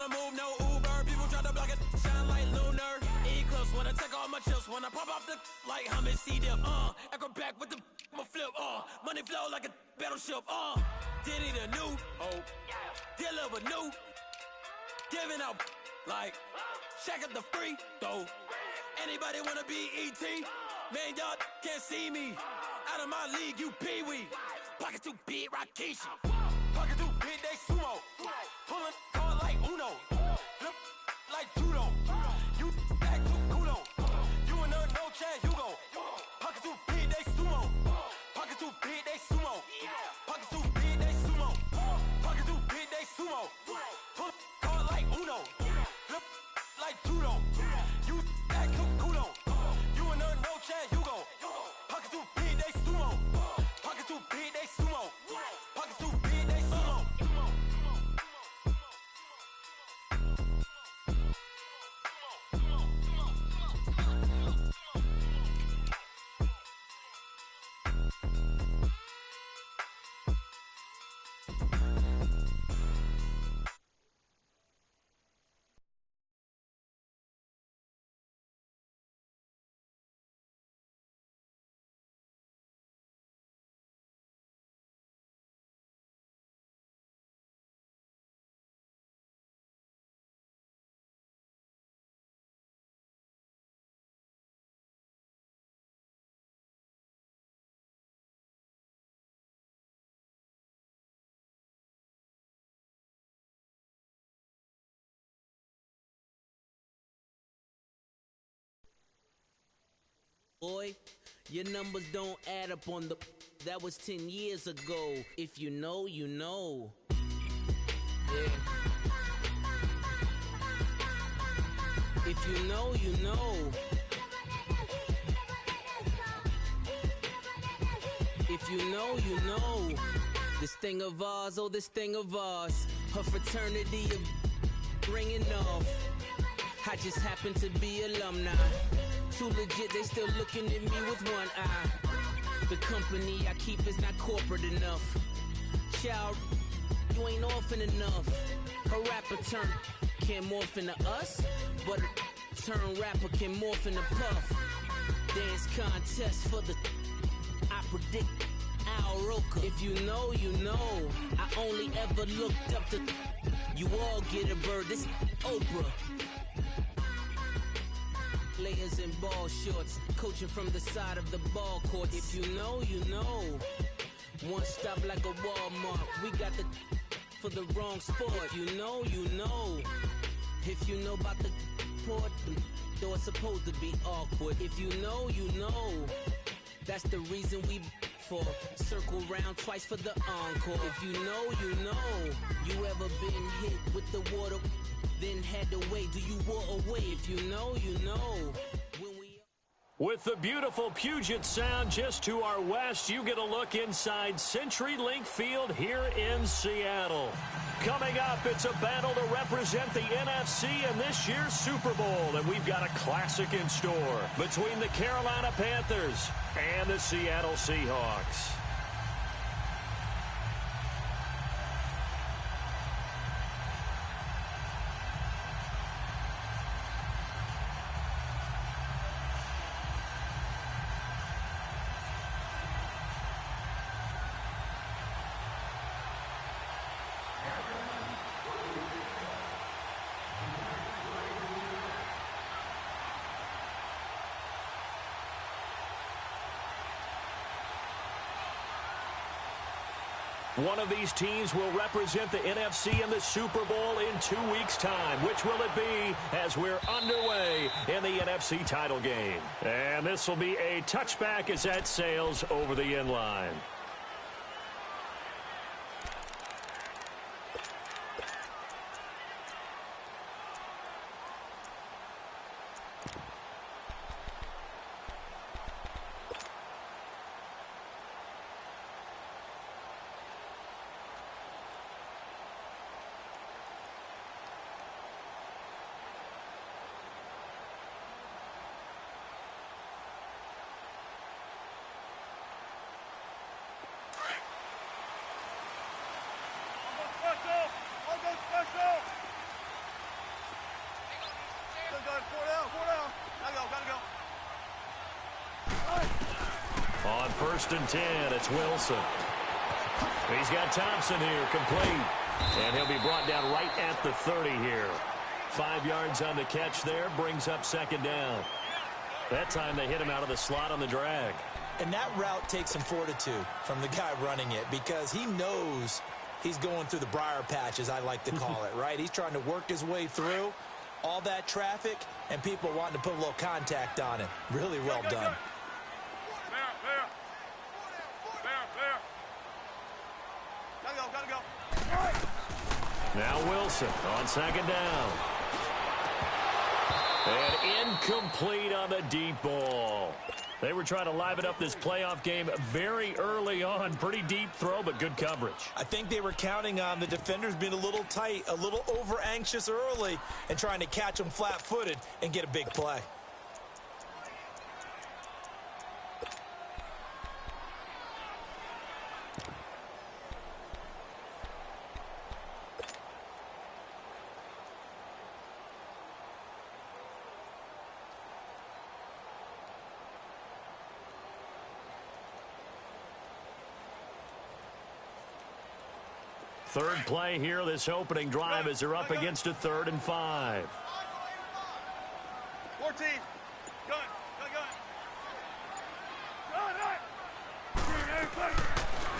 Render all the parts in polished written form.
wanna move, no Uber. People try to block it, shine like lunar. Eclipse, wanna take all my chips, wanna pop off the like hummus, C-dip, acrobat with the flip, money flow like a battleship, Diddy the new, deliver new, giving out like Shaq at the free throw. Anybody wanna be ET? Man, y'all can't see me. Out of my league, you pee-wee. Pocket too big, Rakishi. Pocket too big, they sumo. Pulling card like Uno. Flip like judo. You act too kudo. You and no Chad Hugo. Pocket too big, they sumo. Pocket too big, they sumo. Pocket too big, they sumo. Pocket too big, they sumo. Pull card like Uno. Flip like judo. You act too kudo. You and no Chad Hugo. Pocket too big, they sumo. Pocket too big, they sumo. Pocket too big, they sumo. Boy, your numbers don't add up on the... That was 10 years ago. If you know, you know. Yeah. If you know, you know. If you know, you know. This thing of ours, oh, this thing of ours. Her fraternity of ringing off. I just happen to be alumni. Too legit, they still looking at me with one eye. The company I keep is not corporate enough. Child, you ain't orphan enough. A rapper turn can't morph into us, but a turn rapper can morph into Puff. Dance contest for the... I predict Al Roker. If you know, you know. I only ever looked up to... You all get a bird, this Oprah. Layers in ball shorts, coaching from the side of the ball court. If you know, you know. One stop like a Walmart. We got the for the wrong sport. If you know, you know. If you know about the port, though it's supposed to be awkward. If you know, you know. That's the reason we for circle round twice for the encore. If you know, you know. You ever been hit with the water? Then had to wait, do you walk away? If you know, you know. With the beautiful Puget Sound just to our west, you get a look inside CenturyLink Field here in Seattle. Coming up, it's a battle to represent the NFC in this year's Super Bowl, and we've got a classic in store between the Carolina Panthers and the Seattle Seahawks. One of these teams will represent the NFC in the Super Bowl in 2 weeks' time. Which will it be as we're underway in the NFC title game? And this will be a touchback as that sails over the end line. On 1st and 10, it's Wilson. He's got Thompson here, complete. And he'll be brought down right at the 30 here. 5 yards on the catch there, brings up 2nd down. That time they hit him out of the slot on the drag. And that route takes some fortitude from the guy running it because he knows he's going through the briar patch, as I like to call it, right? He's trying to work his way through all that traffic and people wanting to put a little contact on him. Really well done. Now Wilson on 2nd down. And incomplete on the deep ball. They were trying to liven up this playoff game very early on. Pretty deep throw, but good coverage. I think they were counting on the defenders being a little tight, a little over-anxious early, and trying to catch them flat-footed and get a big play. Third play here, this opening drive, as they're up against a 3rd and 5. 14. Gun.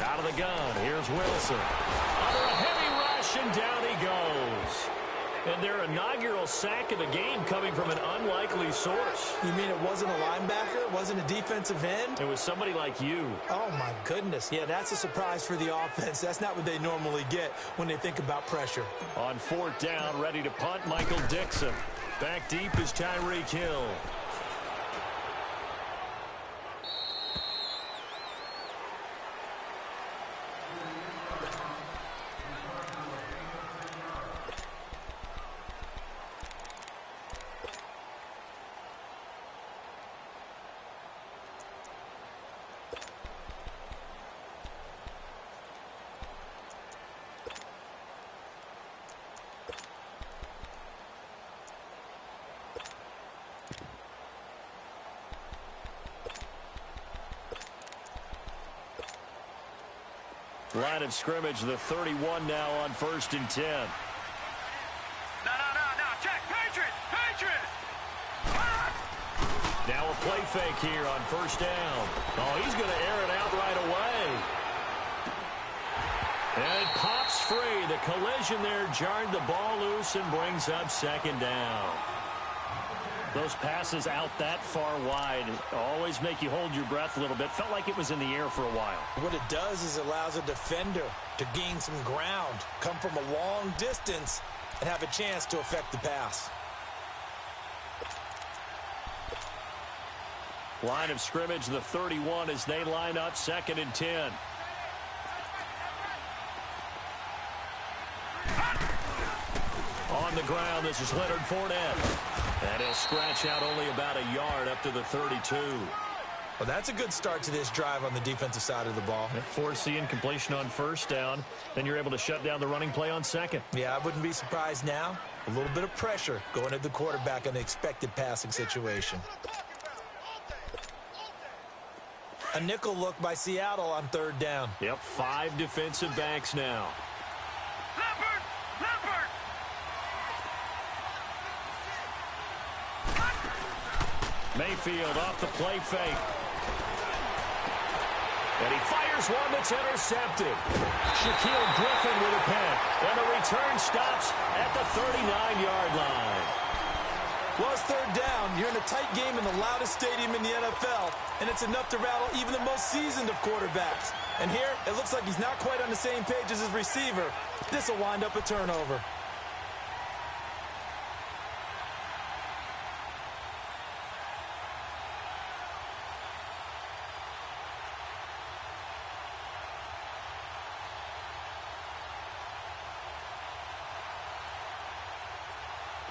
Out of the gun, here's Wilson. Under a heavy rush, and down he goes. And their inaugural sack of the game coming from an unlikely source. You mean it wasn't a linebacker? It wasn't a defensive end? It was somebody like you. Oh, my goodness. Yeah, that's a surprise for the offense. That's not what they normally get when they think about pressure. On 4th down, ready to punt, Michael Dixon. Back deep is Tyreek Hill. Line of scrimmage, the 31 now on 1st and 10. No. Check. Patriot. Now a play fake here on 1st down. Oh, he's going to air it out right away. And it pops free. The collision there jarred the ball loose and brings up 2nd down. Those passes out that far wide always make you hold your breath a little bit. Felt like it was in the air for a while. What it does is it allows a defender to gain some ground, come from a long distance, and have a chance to affect the pass. Line of scrimmage, the 31 as they line up 2nd and 10. On the ground, this is Leonard Fournette. And he'll scratch out only about a yard up to the 32. Well, that's a good start to this drive on the defensive side of the ball. Force the incompletion on 1st down. Then you're able to shut down the running play on 2nd. Yeah, I wouldn't be surprised now. A little bit of pressure going at the quarterback in the expected passing situation. A nickel look by Seattle on 3rd down. Yep, 5 defensive backs now. Mayfield off the play fake. And he fires one that's intercepted. Shaquille Griffin with a pick. And the return stops at the 39-yard line. Well, it's 3rd down. You're in a tight game in the loudest stadium in the NFL, and it's enough to rattle even the most seasoned of quarterbacks. And here, it looks like he's not quite on the same page as his receiver. This will wind up a turnover.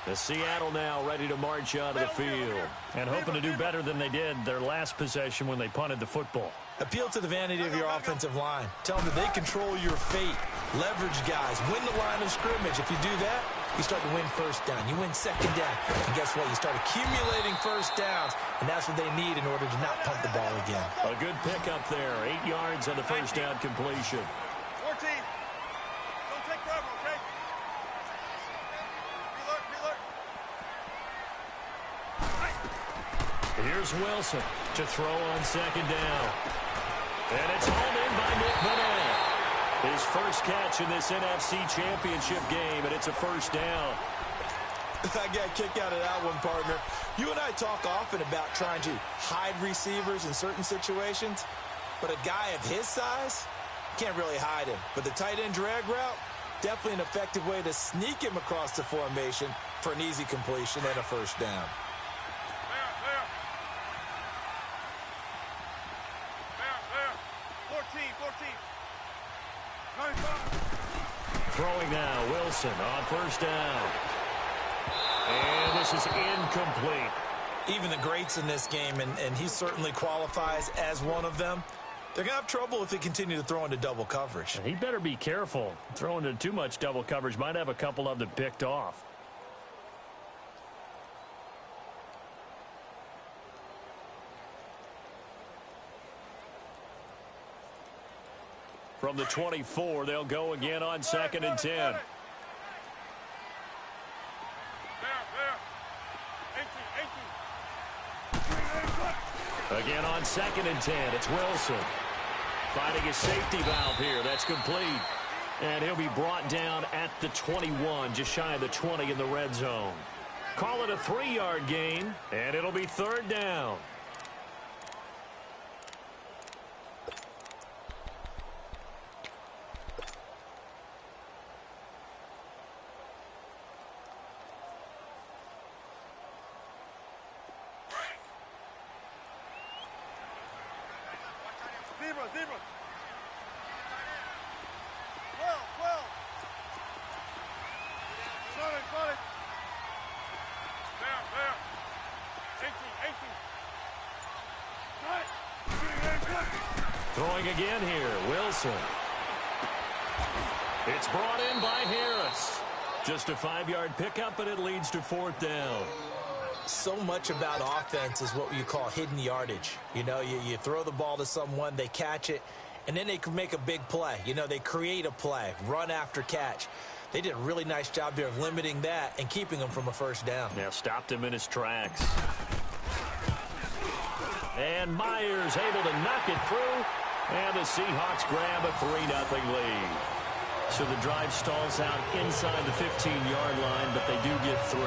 The Seattle now ready to march onto the field and hoping to do better than they did their last possession when they punted the football. Appeal to the vanity of your offensive line. Tell them that they control your fate. Leverage guys. Win the line of scrimmage. If you do that, you start to win first down. You win second down. And guess what? You start accumulating first downs, and that's what they need in order to not punt the ball again. A good pickup there. 8 yards on the first down completion. 14. Don't take forever, okay? Reload. Here's Wilson to throw on second down. And it's hauled in by Nick Vanette. His first catch in this NFC Championship game, and it's a first down. I got a kick out of that one, partner. You and I talk often about trying to hide receivers in certain situations, but a guy of his size can't really hide him. But the tight end drag route, definitely an effective way to sneak him across the formation for an easy completion and a first down. Throwing now, Wilson on first down. And this is incomplete. Even the greats in this game, and he certainly qualifies as one of them, they're going to have trouble if they continue to throw into double coverage. He better be careful. Throwing into too much double coverage might have a couple of them picked off. From the 24, they'll go again on second and 10. Again on second and 10, it's Wilson. Finding a safety valve here, that's complete. And he'll be brought down at the 21, just shy of the 20 in the red zone. Call it a 3-yard gain, and it'll be third down. Zebra. 12. Got it. There. 18. Throwing again here, Wilson. It's brought in by Harris. Just a 5-yard pickup, and it leads to fourth down. So much about offense is what you call hidden yardage. You know, you throw the ball to someone, they catch it, and then they can make a big play. You know, they create a play, run after catch. They did a really nice job there of limiting that and keeping him from a first down. Yeah, stopped him in his tracks. And Myers able to knock it through, and the Seahawks grab a 3-0 lead. So the drive stalls out inside the 15-yard line, but they do get 3.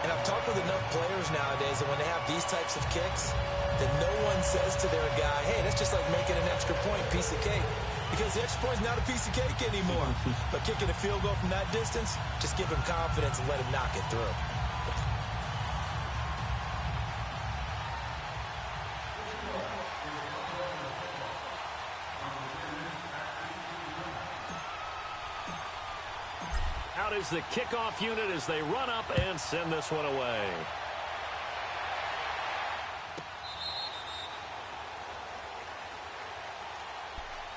And I've talked with enough players nowadays that when they have these types of kicks, that no one says to their guy, hey, that's just like making an extra point, piece of cake. Because the extra point's not a piece of cake anymore. But kicking a field goal from that distance, just give him confidence and let him knock it through. Out is the kickoff unit as they run up and send this one away.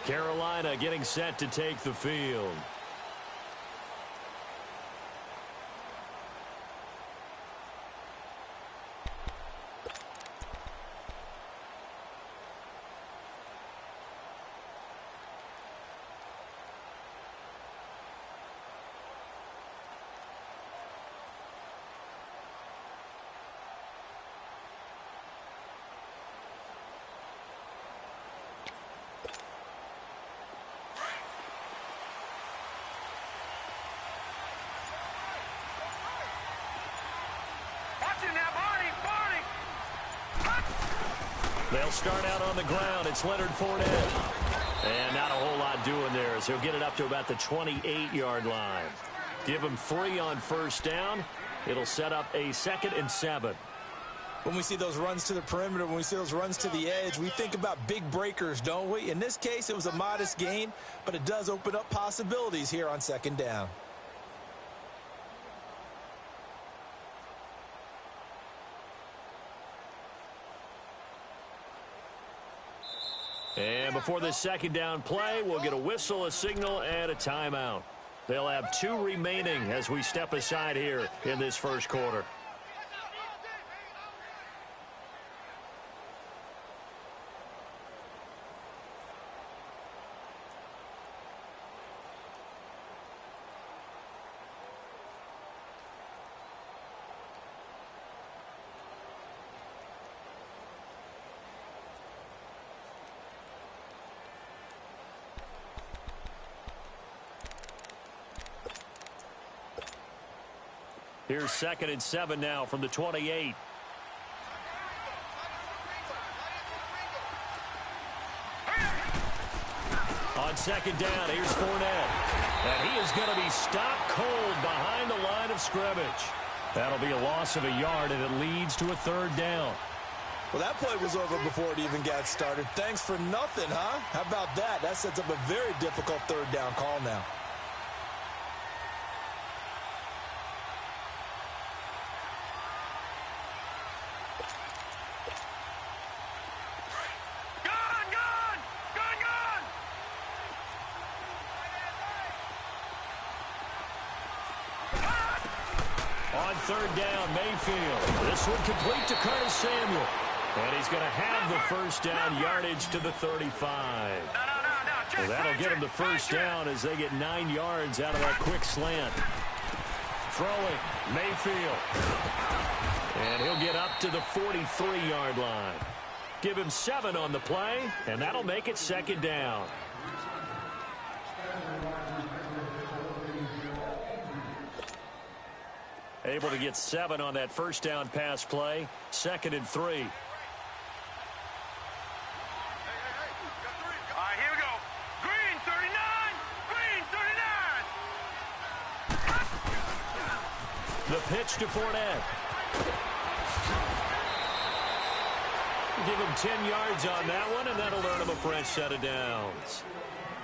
Carolina getting set to take the field. They'll start out on the ground. It's Leonard Fournette. And not a whole lot doing there as he'll get it up to about the 28-yard line. Give him 3 on first down. It'll set up a 2nd and 7. When we see those runs to the perimeter, when we see those runs to the edge, we think about big breakers, don't we? In this case, it was a modest gain, but it does open up possibilities here on 2nd down. And before this 2nd down play, we'll get a whistle, a signal, and a timeout. They'll have 2 remaining as we step aside here in this first quarter. Here's 2nd and 7 now from the 28. On 2nd down, here's Fournette. And he is going to be stopped cold behind the line of scrimmage. That'll be a loss of a yard, and it leads to a 3rd down. Well, that play was over before it even got started. Thanks for nothing, huh? How about that? That sets up a very difficult 3rd down call now. On 3rd down, Mayfield. This one complete to Curtis Samuel. And he's going to have the 1st down yardage to the 35. Well, that'll get him the 1st down as they get 9 yards out of that quick slant. Throwing, Mayfield. And he'll get up to the 43-yard line. Give him 7 on the play, and that'll make it 2nd down. Able to get 7 on that 1st down pass play. 2nd and 3. All right, here we go. Green, 39. Green, 39. The pitch to Fournette. Give him 10 yards on that one, and that'll earn him a fresh set of downs.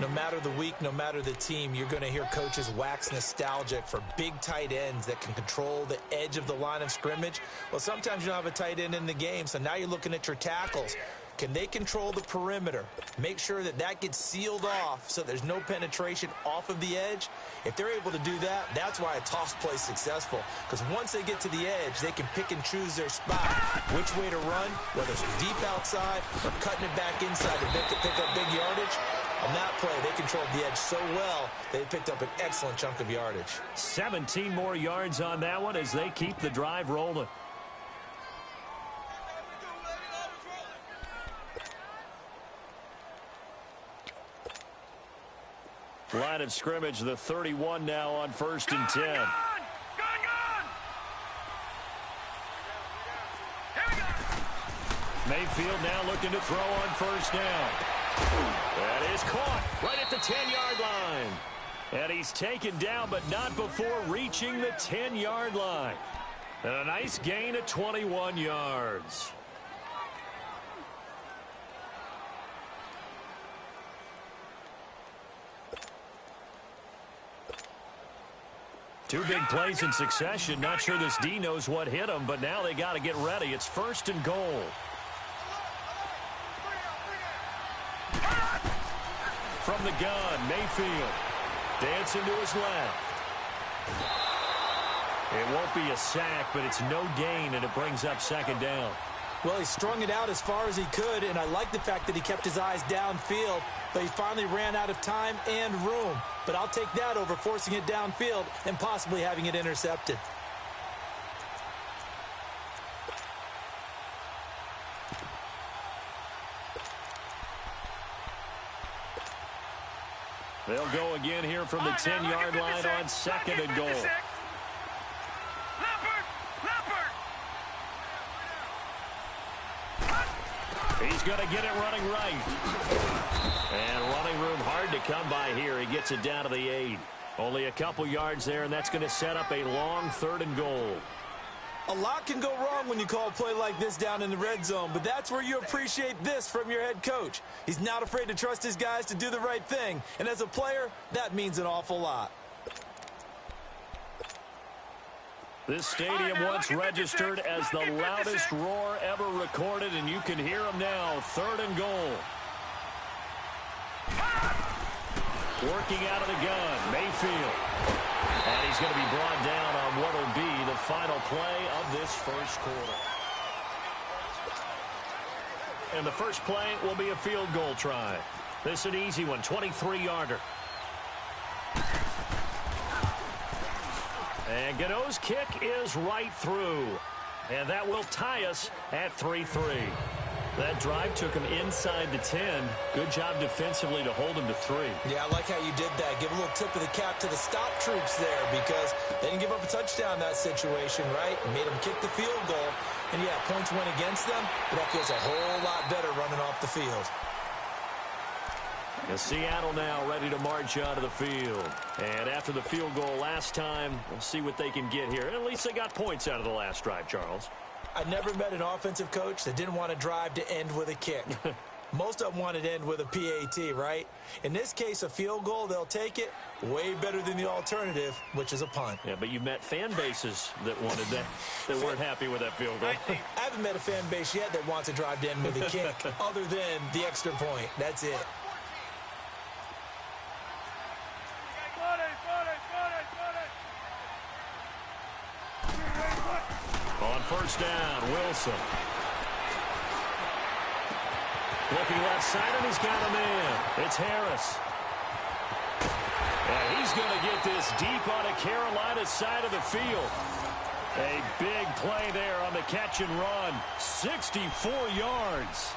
No matter the week, no matter the team, you're going to hear coaches wax nostalgic for big tight ends that can control the edge of the line of scrimmage. Well, sometimes you don't have a tight end in the game, so now you're looking at your tackles. Can they control the perimeter? Make sure that that gets sealed off so there's no penetration off of the edge. If they're able to do that, that's why a toss play is successful. Because once they get to the edge, they can pick and choose their spot, which way to run, whether it's deep outside or cutting it back inside to pick up big yardage. On that play, they controlled the edge so well, they picked up an excellent chunk of yardage. 17 more yards on that one as they keep the drive rolling. Line of scrimmage, the 31 now on 1st and 10. Mayfield now looking to throw on 1st down. That is caught right at the 10-yard line. And he's taken down, but not before reaching the 10-yard line. And a nice gain of 21 yards. Two big plays in succession. Not sure this D knows what hit him, but now they got to get ready. It's 1st and goal. From the gun, Mayfield dancing to his left. It won't be a sack, but it's no gain, and it brings up 2nd down. Well, he strung it out as far as he could, and I like the fact that he kept his eyes downfield, but he finally ran out of time and room. But I'll take that over forcing it downfield and possibly having it intercepted. They'll go again here from the 10-yard line on 2nd and goal. He's going to get it running right. And running room hard to come by here. He gets it down to the 8. Only a couple yards there, and that's going to set up a long 3rd and goal. A lot can go wrong when you call a play like this down in the red zone, but that's where you appreciate this from your head coach. He's not afraid to trust his guys to do the right thing, and as a player, that means an awful lot. This stadium once registered as the loudest roar ever recorded, and you can hear them now. 3rd and goal. Working out of the gun, Mayfield. And he's going to be brought down on what will be the final play of this first quarter. And the first play will be a field goal try. This is an easy one, 23-yarder. And Gano's kick is right through. And that will tie us at 3-3. That drive took him inside the 10. Good job defensively to hold him to 3. Yeah, I like how you did that. Give a little tip of the cap to the stop troops there because they didn't give up a touchdown in that situation, right? And made them kick the field goal. And, yeah, points went against them, but that feels a whole lot better running off the field. And Seattle now ready to march out of the field. And after the field goal last time, we'll see what they can get here. At least they got points out of the last drive, Charles. I never met an offensive coach that didn't want to drive to end with a kick. Most of them wanted to end with a PAT, right? In this case, a field goal, they'll take it. Way better than the alternative, which is a punt. Yeah, but you met fan bases that wanted that, that weren't happy with that field goal. I haven't met a fan base yet that wants to drive to end with a kick, other than the extra point. That's it. On first down, Wilson. Looking left side, and he's got a man. It's Harris. And he's going to get this deep on the Carolina side of the field. A big play there on the catch and run. 64 yards.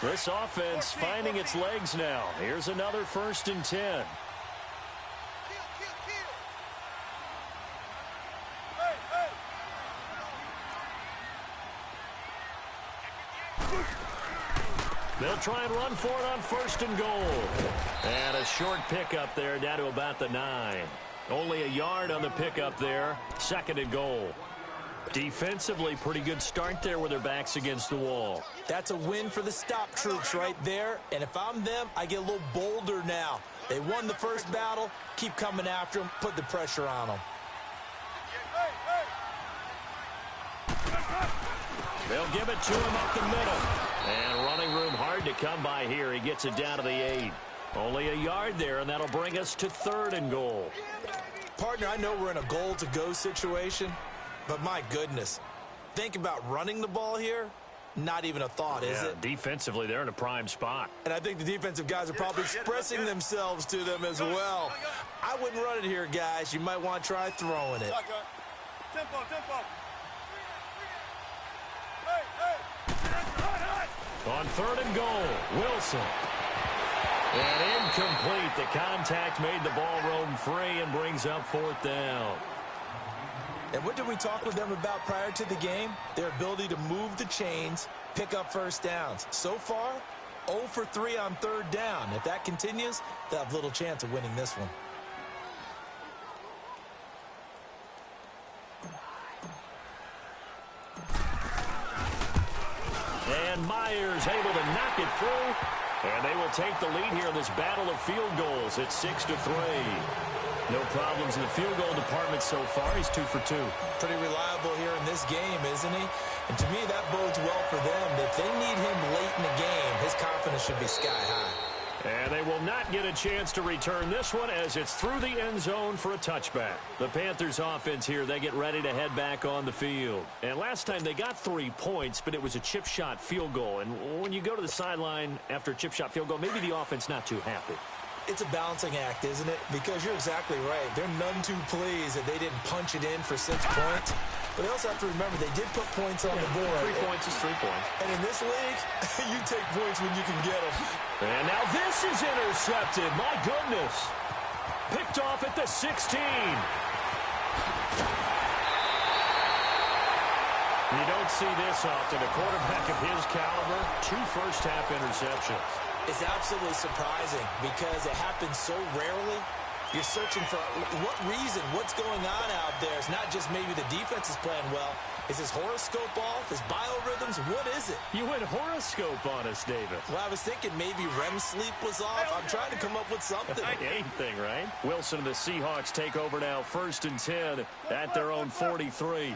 This offense finding its legs now. Here's another 1st and 10. They'll try and run for it on 1st and goal. And a short pickup there down to about the 9. Only a yard on the pickup there. 2nd and goal. Defensively, pretty good start there with their backs against the wall. That's a win for the stop troops right there. And if I'm them, I get a little bolder now. They won the first battle. Keep coming after them. Put the pressure on them. They'll give it to him up the middle. And running room hard to come by here. He gets it down to the 8. Only a yard there, and that'll bring us to 3rd and goal. Partner, I know we're in a goal-to-go situation, but my goodness, think about running the ball here. Not even a thought, is it? Defensively, they're in a prime spot. And I think the defensive guys are probably expressing themselves to them as well. I wouldn't run it here, guys. You might want to try throwing it. Tempo. On 3rd and goal, Wilson. And incomplete. The contact made the ball roam free and brings up 4th down. And what did we talk with them about prior to the game? Their ability to move the chains, pick up 1st downs. So far, 0 for 3 on 3rd down. If that continues, they'll have little chance of winning this one. And Myers able to knock it through. And they will take the lead here in this battle of field goals. It's 6-3. No problems in the field goal department so far. He's 2 for 2. Pretty reliable here in this game, isn't he? And to me, that bodes well for them. If they need him late in the game, his confidence should be sky high. And they will not get a chance to return this one as it's through the end zone for a touchback. The Panthers offense here, they get ready to head back on the field. And last time they got 3 points, but it was a chip shot field goal. And when you go to the sideline after a chip shot field goal, maybe the offense not too happy. It's a balancing act, isn't it? Because you're exactly right. They're none too pleased that they didn't punch it in for 6 points. But they also have to remember they did put points on the board. 3 points is 3 points. And in this league, you take points when you can get them. And now this is intercepted. My goodness. Picked off at the 16. You don't see this often. A quarterback of his caliber, 2 first-half interceptions. It's absolutely surprising because it happens so rarely. You're searching for what reason, what's going on out there. It's not just maybe the defense is playing well. Is his horoscope off? His biorhythms? What is it? You went horoscope on us, David. Well, I was thinking maybe REM sleep was off. I'm trying to come up with something. Anything, right? Wilson and the Seahawks take over now, 1st and 10 at their own 43.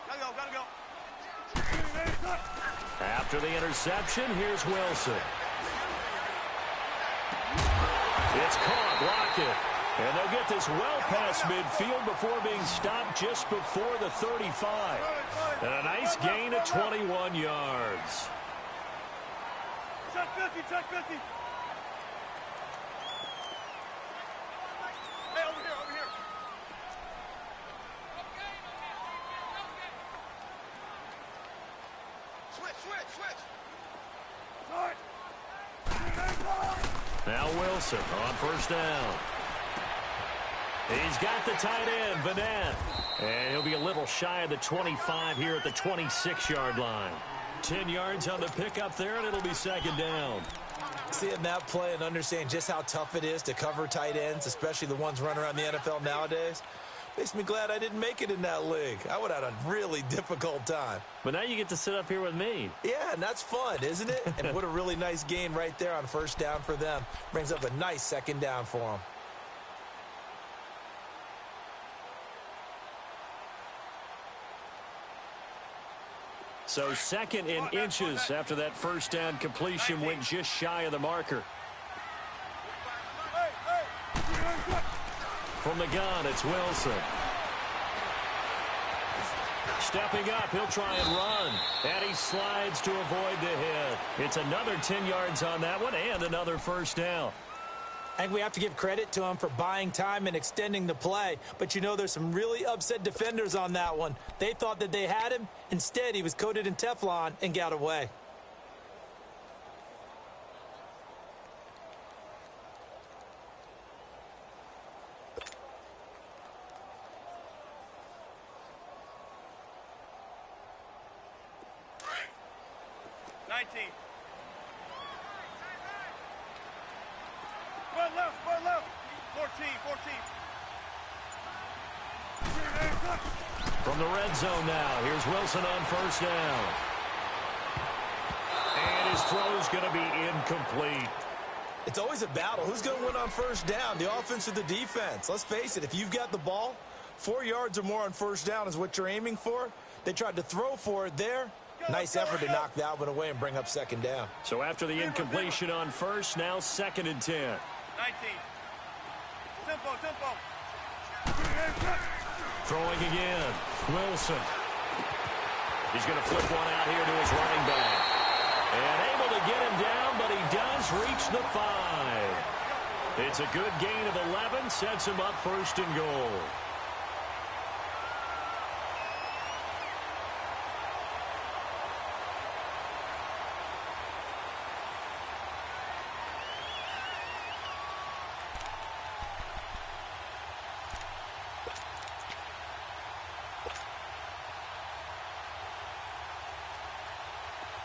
Gotta go. After the interception, here's Wilson. It's caught, block it. And they'll get this well past midfield before being stopped just before the 35. And a nice gain of 21 yards. Check 50. Hey, over here. Switch. Sorry. Now Wilson on 1st down. He's got the tight end, Vanette. And he'll be a little shy of the 25 here at the 26-yard line. 10 yards on the pickup there, and it'll be 2nd down. Seeing that play and understanding just how tough it is to cover tight ends, especially the ones running around the NFL nowadays, makes me glad I didn't make it in that league. I would have had a really difficult time. But now you get to sit up here with me. Yeah, and that's fun, isn't it? And what a really nice gain right there on 1st down for them. Brings up a nice 2nd down for them. So 2nd in inches after that 1st down completion went just shy of the marker. From the gun, it's Wilson. Stepping up, he'll try and run. And he slides to avoid the hit. It's another 10 yards on that one and another 1st down. I think we have to give credit to him for buying time and extending the play. But, you know, there's some really upset defenders on that one. They thought that they had him. Instead, he was coated in Teflon and got away. Square left. 14. From the red zone now, here's Wilson on 1st down. And his throw's going to be incomplete. It's always a battle. Who's going to win on 1st down, the offense or the defense? Let's face it, if you've got the ball, 4 yards or more on 1st down is what you're aiming for. They tried to throw for it there. Nice effort to knock that one away and bring up 2nd down. So after the incompletion on 1st, now 2nd and 10. 19. Tempo. Throwing again. Wilson. He's going to flip one out here to his running back. And able to get him down, but he does reach the 5. It's a good gain of 11, sets him up 1st and goal.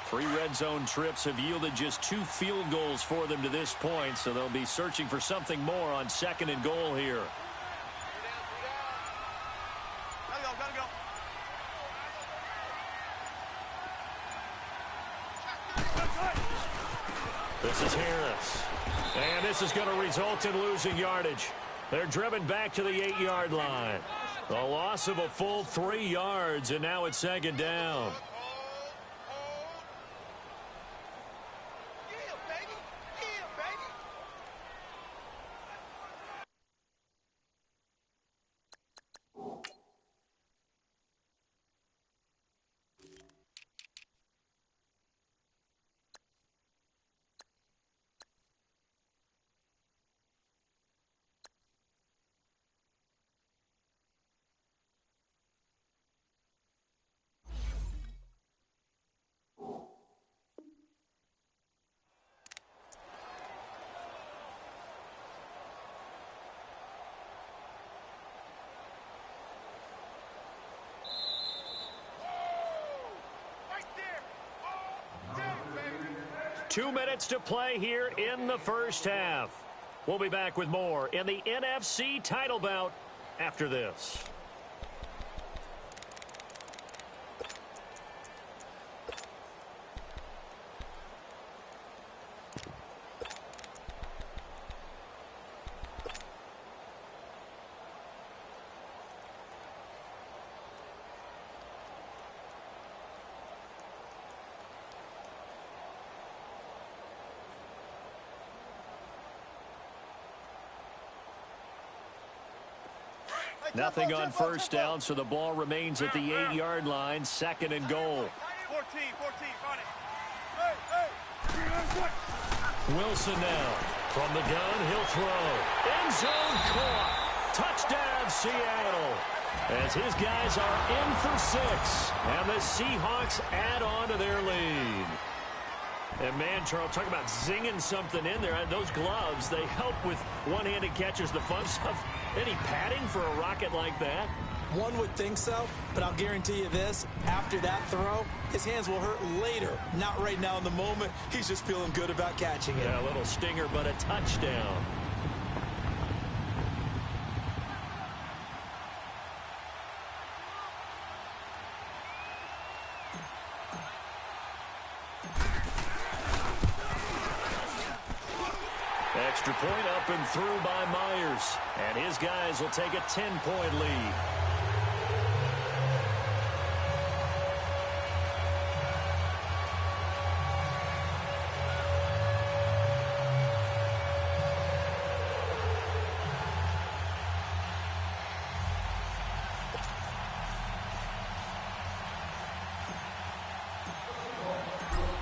Three red zone trips have yielded just 2 field goals for them to this point, so they'll be searching for something more on 2nd and goal here. Gotta go. This is Harris. And this is going to result in losing yardage. They're driven back to the 8-yard line. A loss of a full 3 yards, and now it's 2nd down. Right there. 2 minutes to play here in the 1st half. We'll be back with more in the NFC title bout after this. Nothing on first down, so the ball remains at the 8-yard line, 2nd and goal. 14, run it. Hey. Wilson now. From the gun, he'll throw. End zone caught. Touchdown, Seattle. As his guys are in for 6. And the Seahawks add on to their lead. And, man, Charles, talk about zinging something in there. Those gloves, they help with one-handed catches, the fun stuff. Any padding for a rocket like that? One would think so, but I'll guarantee you this. After that throw, his hands will hurt later. Not right now in the moment. He's just feeling good about catching it. Yeah, a little stinger, but a touchdown. Extra point up and through by Myers. And his guys will take a 10-point lead.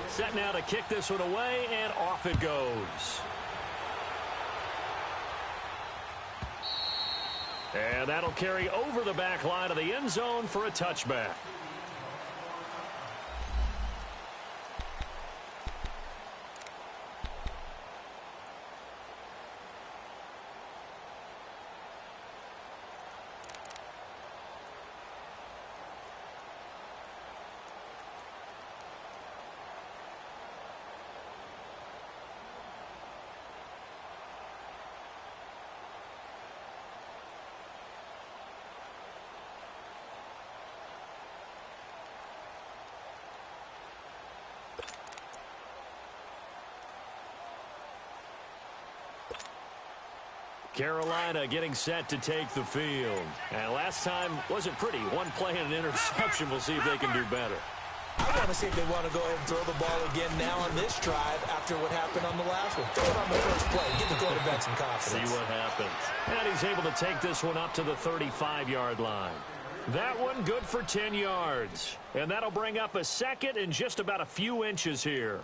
Set now to kick this one away, and off it goes. And that'll carry over the back line of the end zone for a touchback. Carolina getting set to take the field. And last time wasn't pretty. One play and an interception. We'll see if they can do better. I want to see if they want to go ahead and throw the ball again now on this drive after what happened on the last one. Throw it on the first play. Give the quarterback some confidence. See what happens. And he's able to take this one up to the 35-yard line. That one good for 10 yards. And that'll bring up a second and just about a few inches here.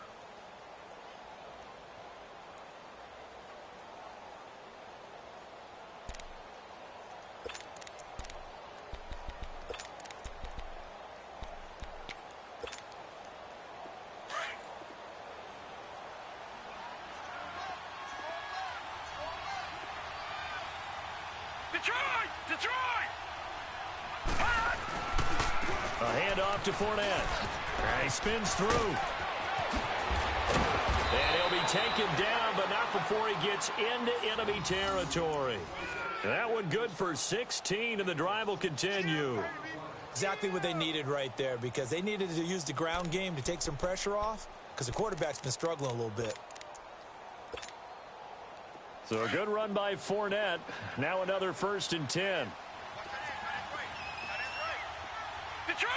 Detroit! A handoff to Fournette. And he spins through. And he'll be taken down, but not before he gets into enemy territory. And that one good for 16, and the drive will continue. Exactly what they needed right there, because they needed to use the ground game to take some pressure off, because the quarterback's been struggling a little bit. So a good run by Fournette. Now another 1st and 10. Detroit!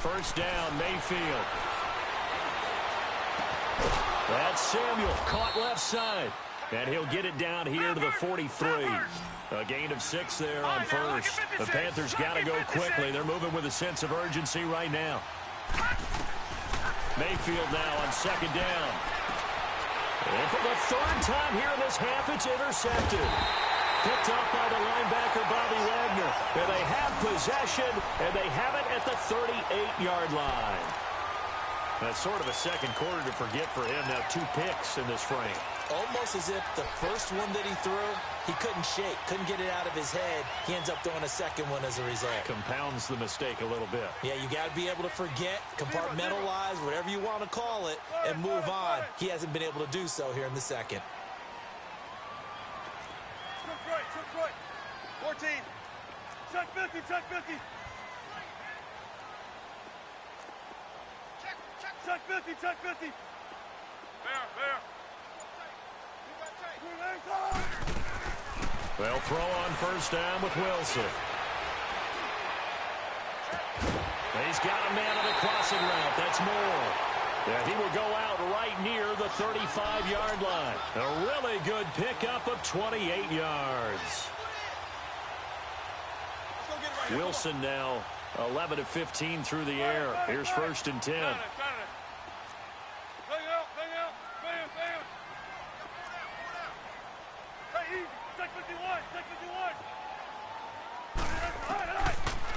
First down, Mayfield. That's Samuel, caught left side. And he'll get it down here to the 43. A gain of 6 there on first. The Panthers got to go quickly. They're moving with a sense of urgency right now. Mayfield now on 2nd down. And for the 3rd time here in this half, it's intercepted. Picked off by the linebacker, Bobby Wagner. And they have possession, and they have it at the 38-yard line. That's sort of a second quarter to forget for him. Now 2 picks in this frame. Almost as if the first one that he threw, he couldn't shake, couldn't get it out of his head. He ends up throwing a second one as a result. Compounds the mistake a little bit. Yeah, you got to be able to forget, compartmentalize, whatever you want to call it, and move on. He hasn't been able to do so here in the second. Detroit. 14. Check 50. Check 50. Fair. They'll throw on first down with Wilson. He's got a man on the crossing route. That's Moore. Yeah, he will go out right near the 35-yard line. A really good pickup of 28 yards. Wilson now 11 of 15 through the air. Here's 1st and 10.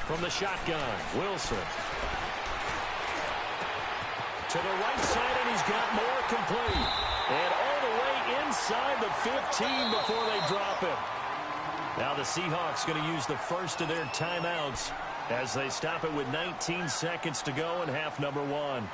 From the shotgun, Wilson. To the right side, and he's got more complete. And all the way inside the 15 before they drop him. Now the Seahawks going to use the first of their timeouts as they stop it with 19 seconds to go in half number 1.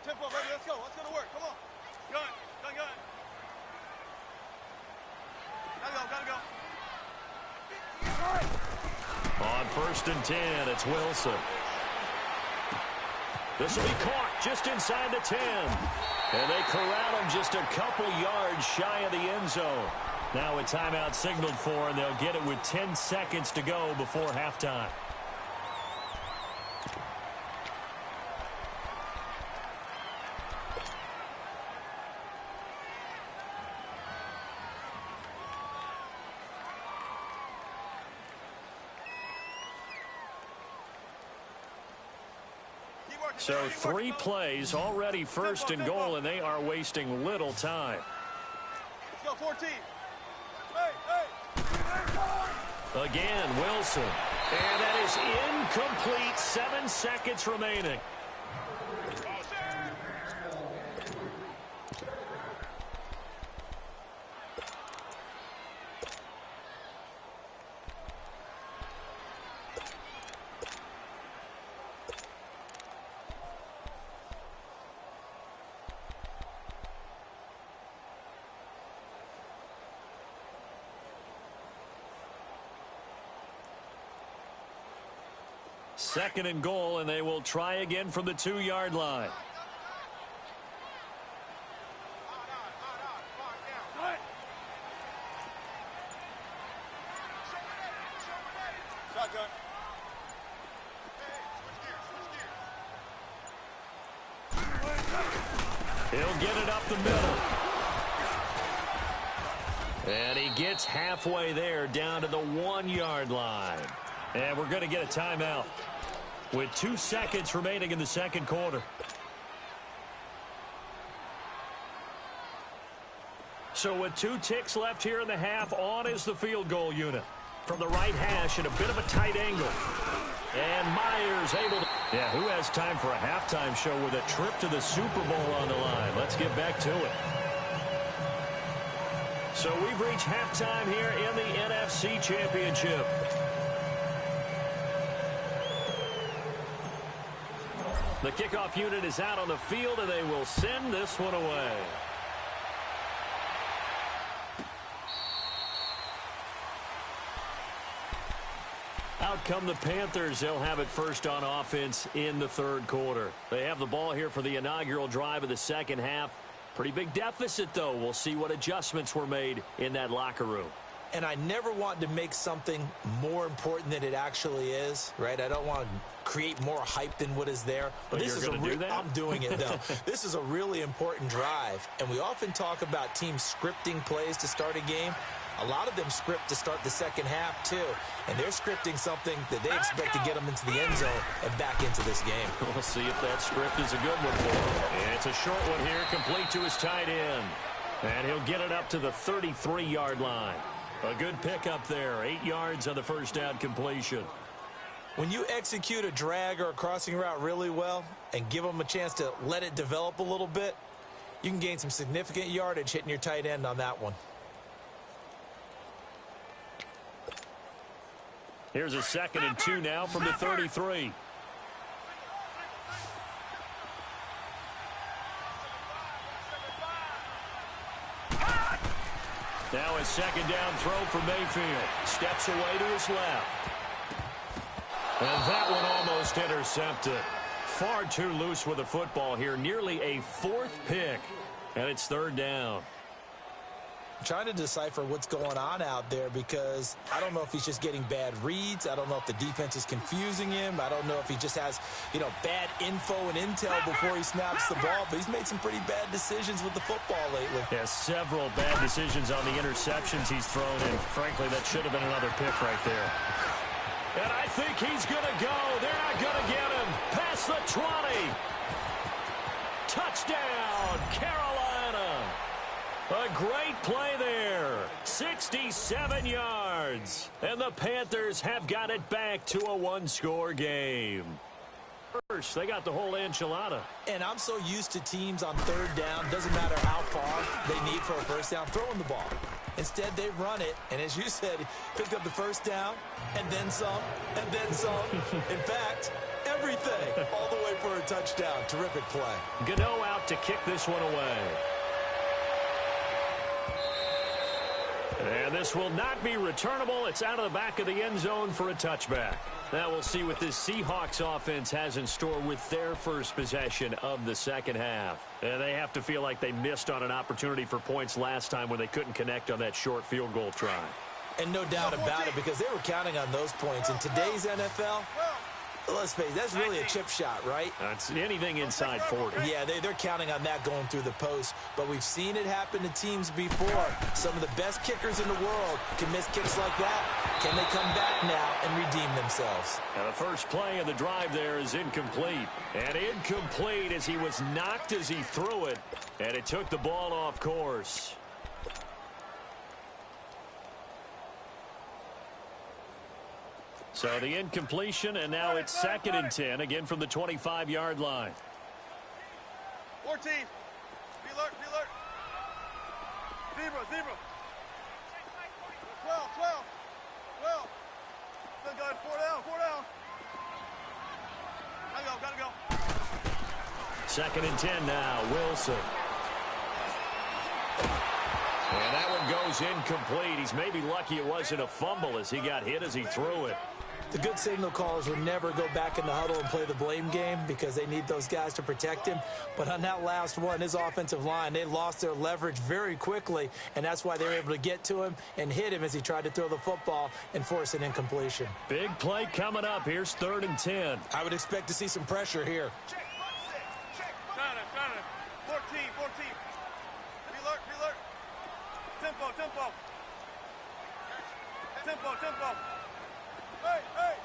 Tempo, baby, let's go. Let's go to work. Come on. Gun. Gotta go. On 1st and 10, it's Wilson. This will be caught just inside the 10. And they corral him just a couple yards shy of the end zone. Now a timeout signaled for, and they'll get it with 10 seconds to go before halftime. So 3 plays, already 1st and goal, and they are wasting little time. Let's go, 14. Again, Wilson. And that is incomplete. 7 seconds remaining. Second and goal, and they will try again from the 2-yard line. Shotgun. He'll get it up the middle. And he gets halfway there, down to the 1-yard line. And we're going to get a timeout with 2 seconds remaining in the second quarter. So with 2 ticks left here in the half, on is the field goal unit. From the right hash at a bit of a tight angle. And Myers able to... Yeah, who has time for a halftime show with a trip to the Super Bowl on the line? Let's get back to it. So we've reached halftime here in the NFC Championship. The kickoff unit is out on the field, and they will send this one away. Out come the Panthers. They'll have it first on offense in the third quarter. They have the ball here for the inaugural drive of the second half. Pretty big deficit, though. We'll see what adjustments were made in that locker room. And I never want to make something more important than it actually is, right? I don't want to create more hype than what is there. But this is I'm doing it, though. This is a really important drive. And we often talk about teams scripting plays to start a game. A lot of them script to start the second half, too. And they're scripting something that they expect to get them into the end zone and back into this game. We'll see if that script is a good one for him. And it's a short one here, complete to his tight end. And he'll get it up to the 33-yard line. A good pickup there, 8 yards on the first down completion. When you execute a drag or a crossing route really well and give them a chance to let it develop a little bit, you can gain some significant yardage hitting your tight end on that one. Here's a 2nd and 2 now from the 33. Now a second down throw for Mayfield. Steps away to his left. And that one almost intercepted. far too loose with the football here. Nearly a fourth pick, and it's third down. I'm trying to decipher what's going on out there because I don't know if he's just getting bad reads. I don't know if the defense is confusing him. I don't know if he just has, bad info and intel before he snaps the ball. But he's made some pretty bad decisions with the football lately. Yeah, several bad decisions on the interceptions he's thrown, and frankly, that should have been another pick right there. And I think he's going to go. They're not going to get him. Past the 20. Touchdown, Carolina. A great play there. 67 yards. And the Panthers have got it back to a one-score game. First, they got the whole enchilada. And I'm so used to teams on third down, doesn't matter how far they need for a first down, throwing the ball. Instead, they run it, and as you said, picked up the first down, and then some, and then some. In fact, everything, all the way for a touchdown. Terrific play. Gano out to kick this one away. And this will not be returnable. It's out of the back of the end zone for a touchback. Now we'll see what this Seahawks offense has in store with their first possession of the second half. And they have to feel like they missed on an opportunity for points last time when they couldn't connect on that short field goal try. And no doubt about it, because they were counting on those points. In today's NFL, let's face it, that's really a chip shot, right? It's anything inside 40. Yeah, they're counting on that going through the post. But we've seen it happen to teams before. Some of the best kickers in the world can miss kicks like that. Can they come back now and redeem themselves? Now the first play of the drive there is incomplete. And incomplete as he was knocked as he threw it. And it took the ball off course. So the incompletion, and now it's 2nd and 10, again from the 25-yard line. 14. Be alert, be alert. Zebra. 12. Still got 4 down. Gotta go. 2nd and 10 now, Wilson. And that one goes incomplete. He's maybe lucky it wasn't a fumble as he got hit as he threw it. The good signal callers would never go back in the huddle and play the blame game because they need those guys to protect him. But on that last one, his offensive line, they lost their leverage very quickly, and that's why they were able to get to him and hit him as he tried to throw the football and force an incompletion. Big play coming up. Here's 3rd and 10. I would expect to see some pressure here. Check. 14. Be alert. Tempo. Hey.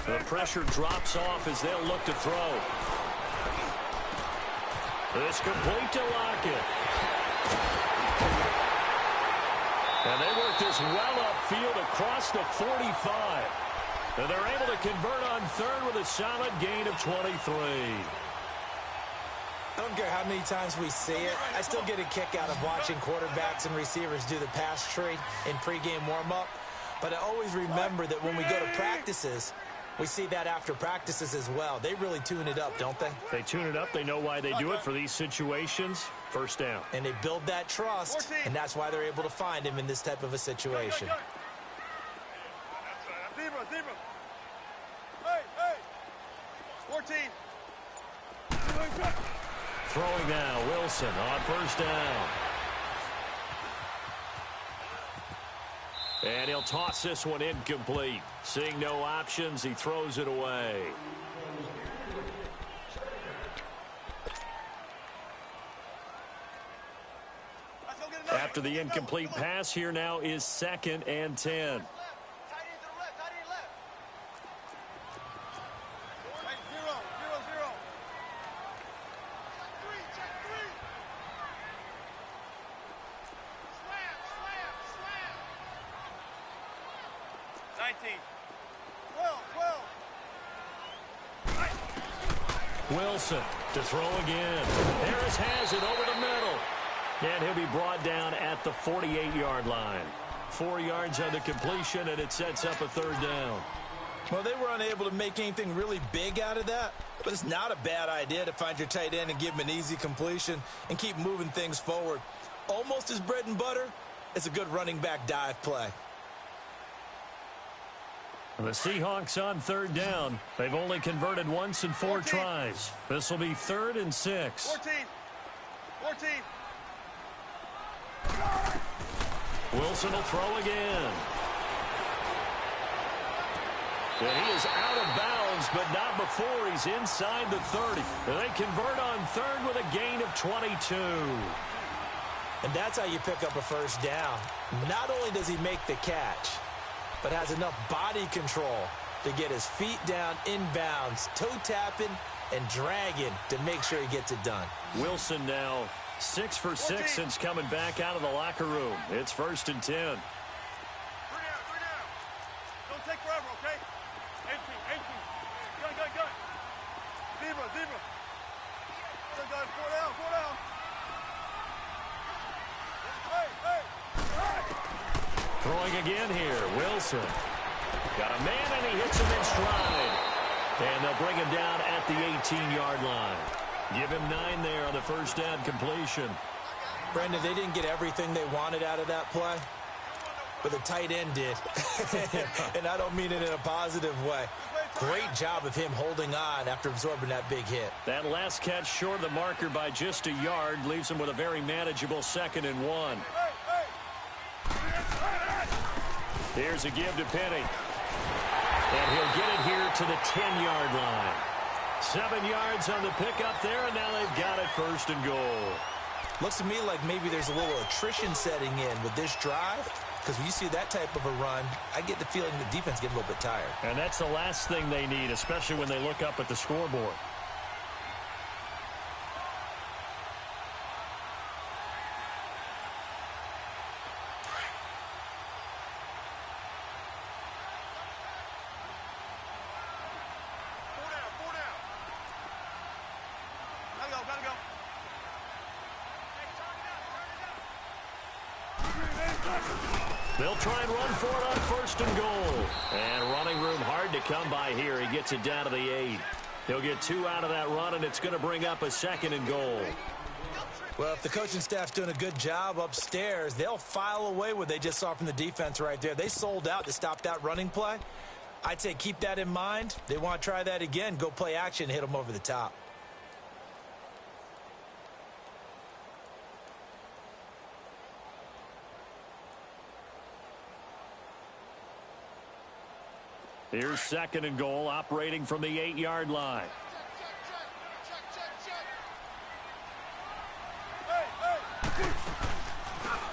The pressure drops off as they'll look to throw. It's complete to Lockett. And they work this well upfield across the 45. And they're able to convert on 3rd with a solid gain of 23. I don't care how many times we see it. I still get a kick out of watching quarterbacks and receivers do the pass tree in pregame warm-up. But I always remember that when we go to practices, we see that after practices as well. They really tune it up, don't they? They tune it up. They know why they do it for these situations. First down. And they build that trust, 14. and that's why they're able to find him in this type of a situation. Zebra. Hey. 14. Throwing now, Wilson on 1st down. And he'll toss this one incomplete. Seeing no options, he throws it away. After the incomplete pass, here now is 2nd and 10. Wilson to throw again. Harris has it over the middle. And he'll be brought down at the 48-yard line. 4 yards on the completion, and it sets up a 3rd down. Well, they were unable to make anything really big out of that, but it's not a bad idea to find your tight end and give him an easy completion and keep moving things forward. Almost his bread and butter. It's a good running back dive play. The Seahawks on third down. They've only converted once in 4 tries. This will be 3rd and 6. 14. Wilson will throw again. And he is out of bounds, but not before he's inside the 30. They convert on 3rd with a gain of 22. And that's how you pick up a first down. Not only does he make the catch, but has enough body control to get his feet down inbounds, toe tapping and dragging to make sure he gets it done. Wilson now 6 for 6 since coming back out of the locker room. It's 1st and 10. 3 down. Don't take forever, okay? 18. Gun. Zebra. Gun, 4 down. Hey. Throwing again here, Wilson. Got a man, and he hits him in stride. And they'll bring him down at the 18-yard line. Give him 9 there on the first down completion. Brendan, they didn't get everything they wanted out of that play, but the tight end did. And I don't mean it in a positive way. Great job of him holding on after absorbing that big hit. That last catch short of the marker by just a yard leaves him with a very manageable 2nd and 1. Here's a give to Penny. And he'll get it here to the 10-yard line. 7 yards on the pickup there, and now they've got it 1st and goal. Looks to me like maybe there's a little attrition setting in with this drive, because when you see that type of a run, I get the feeling the defense gets a little bit tired. And that's the last thing they need, especially when they look up at the scoreboard. Gotta go. They'll try and run for it on 1st and goal. And running room hard to come by here. He gets it down to the 8. He'll get 2 out of that run, and it's going to bring up a 2nd and goal. Well, if the coaching staff's doing a good job upstairs, they'll file away what they just saw from the defense right there. They sold out to stop that running play. I'd say keep that in mind. They want to try that again. Go play action, hit them over the top. Here's 2nd and goal, operating from the 8-yard line.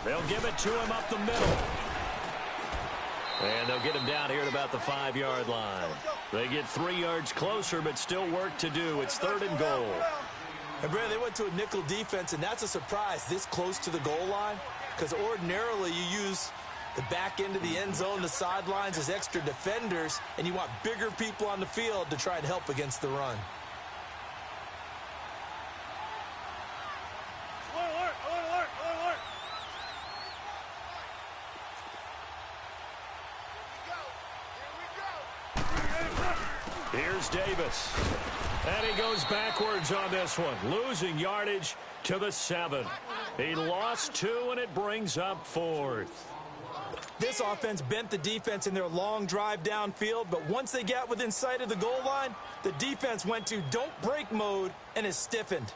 They'll give it to him up the middle. And they'll get him down here at about the 5-yard line. They get 3 yards closer, but still work to do. It's 3rd and goal. And Brad, they went to a nickel defense, and that's a surprise this close to the goal line, because ordinarily you use the back end of the end zone, the sidelines as extra defenders, and you want bigger people on the field to try and help against the run. Alert. Here's Davis. And he goes backwards on this one, losing yardage to the 7. He lost 2, and it brings up 4th. This offense bent the defense in their long drive downfield, but once they got within sight of the goal line, the defense went to don't break mode and is stiffened.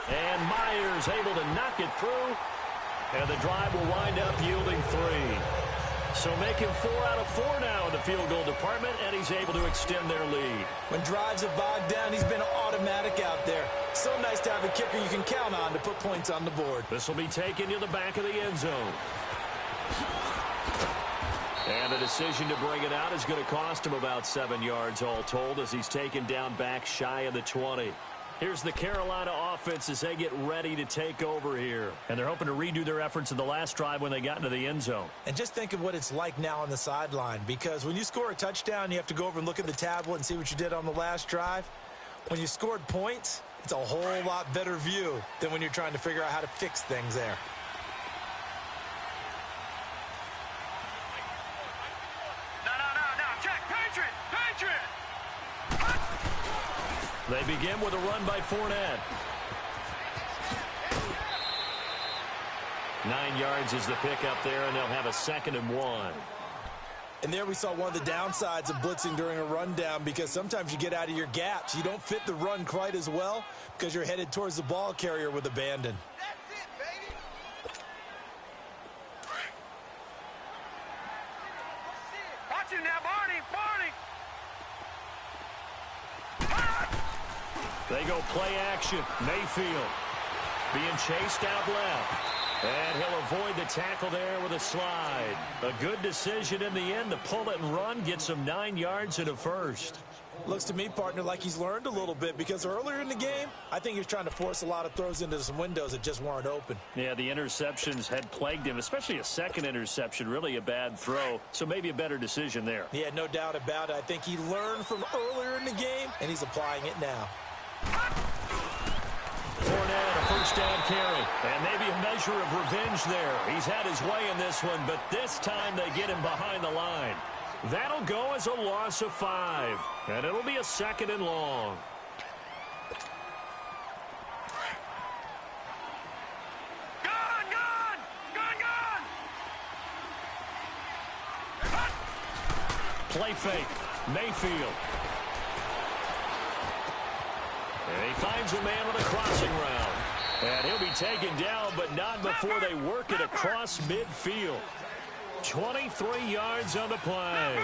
And Myers able to knock it through, and the drive will wind up yielding 3. So making 4 out of 4 now in the field goal department, and he's able to extend their lead. When drives have bogged down, he's been automatic out there. So nice to have a kicker you can count on to put points on the board. This will be taken to the back of the end zone. And the decision to bring it out is going to cost him about 7 yards all told, as he's taken down back shy of the 20. Here's the Carolina offense as they get ready to take over here. And they're hoping to redo their efforts in the last drive when they got into the end zone. And just think of what it's like now on the sideline, because when you score a touchdown, you have to go over and look at the tablet and see what you did on the last drive. When you scored points, it's a whole lot better view than when you're trying to figure out how to fix things there. No. Check. Patriot. They begin with a run by Fournette. 9 yards is the pickup there, and they'll have a 2nd and 1. And there we saw one of the downsides of blitzing during a rundown, because sometimes you get out of your gaps. You don't fit the run quite as well because you're headed towards the ball carrier with abandon. That's it, baby. Watch him now, Barney. They go play action. Mayfield being chased out left. And he'll avoid the tackle there with a slide. A good decision in the end to pull it and run, get some 9 yards and a first. Looks to me, partner, like he's learned a little bit, because earlier in the game, I think he was trying to force a lot of throws into some windows that just weren't open. Yeah, the interceptions had plagued him, especially a second interception, really a bad throw. So maybe a better decision there. Yeah, no doubt about it. I think he learned from earlier in the game, and he's applying it now. Fournette, a first down carry, and maybe a measure of revenge there. He's had his way in this one, but this time they get him behind the line. That'll go as a loss of 5, and it'll be a 2nd and long. Play fake, Mayfield. And he finds a man with a crossing route. And he'll be taken down, but not before they work it across midfield. 23 yards on the play.